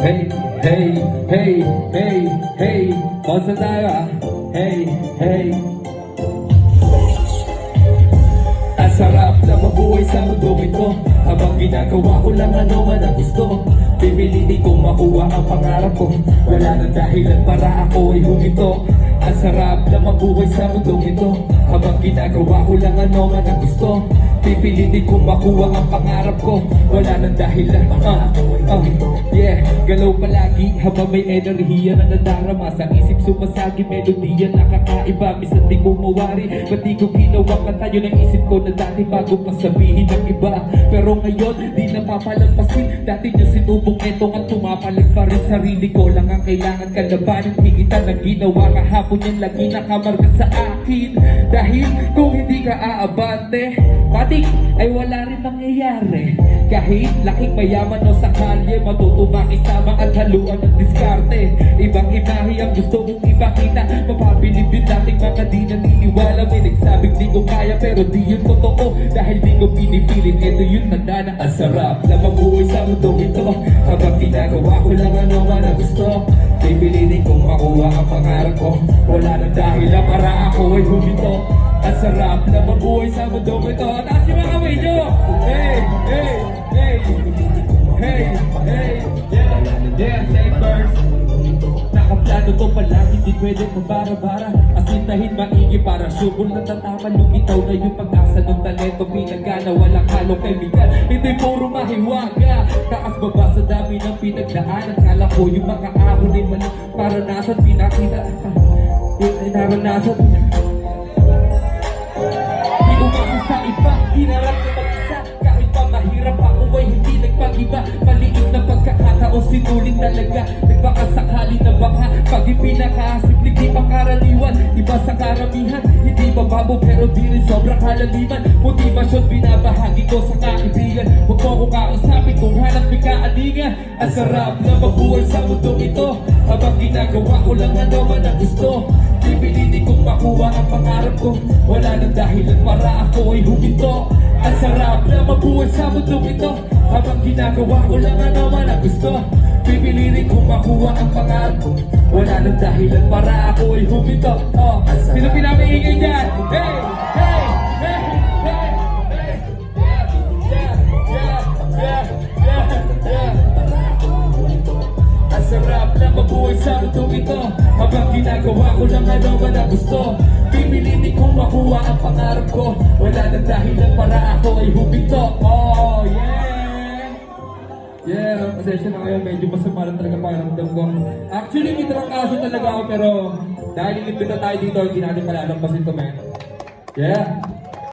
Hey, hey, hey, hey, hey, basta tayo ah. Hey, hey. Ang sarap na mabuhay sa mundong ito, habang ginagawa ko lang ano man ang gusto. Pipilitin kong makuha ang pangarap ko, wala nang dahilan para ako ay huminto. Ang sarap na mabuhay sa mundong ito, habang ginagawa ko lang ano man ang gusto. Pipilitin kong makuha ang pangarap ko, wala nang dahilan para ako ay huminto. Yeah, galaw palagi habang may enerhiya na nadarama sa isip, sumasagi melodiya nakakaiba. Minsan di ko mawari, ba't di ko ginawa kanta yun ang isip ko na dati bago pa sabihin ng iba. Pero ngayon di napapalagpasin, dati nyo sinubok eto at tumapalag pa rin. Sarili ko lang ang kailangan kalabanin, higitan ng ginawa kahapon yung lagi nakamarga sa akin. Dahil kung hindi ka aabante, patik ay wala rin mangyayari. Kahit laking mayaman o sa kalye, matutubang isama at haluan ng diskarte. Ibang imahe ang gusto mong ipakita, mapabilib yung dating mga di naniniwala. May nagsabing di ko kaya pero di yun totoo, dahil di ko pinipilit. Ito yung tanda na ang sarap na mabuhay sa mundong ito, habang ginagawa ko lang ano man ang gusto. Pipilitin kong makuha ang pangarap ko, wala nang dahilan para ako ay huminto. Ang sarap na mabuhay sa mundong ito. Taas yung mga kamay nyo! Hey! Hey! Hey! Hey! Hey! Yeah! Yeah! Say first! Nakaplano to palagi, di pwede mabara-bara. Asintahin maigi para syubol na tataman. Lumitaw na yung pag-asa ng talento, pinagana, walang halong kaibigan. Hindi puro mahiwaga, taas baba sa dami ng pinagdaanan. Kala ko yung makaahon ay man para nasan pinakita. Naranasan di umasa sa iba, hinarap na mag-isa. Kahit pa mahirap ako ay hindi nagpag-iba. Maliit na pagkakataon, sinulit talaga. Nagbakasakali na baka pag ipinakasimple di pangkaraniwan. Iba sa karamihan, hindi mababo pero di rin sobrang kalaliman. Motivasyon binabahagi ko sa kaibigan. Huwag mo ko kausapin kung hanap may kaalingan. Ang sarap na mabuhay sa mundong ito, habang ginagawa ko lang ano man ang gusto. Pipilitin kong makuha ang pangarap ko, wala nang dahilan para ako ay huminto. Ang sarap na mabuhay sa mundong ito, habang ginagawa ko lang ano man ang gusto. Pipilitin kong makuha ang pangarap ko, wala nang dahilan para ako ay huminto. Oh, sino pinamaingay dyan? Hey! Hey! Hey! Hey! Hey! Yeah! Yeah! Yeah! Yeah! Yeah! Yeah! Ang sarap na mabuhay sa mundong ito, habang ginagawa ko lang ano man ang gusto. Pipilitin kong makuha ang pangarap ko, wala nang dahilan para ako ay huminto. Oh yeah! Yeah, pasensya na kayo, medyo masama lang talaga pakiramdam ko. Actually, may trangkaso talaga ako, pero dahil ilipit na tayo dito, hindi natin palalampasin to, man. Yeah!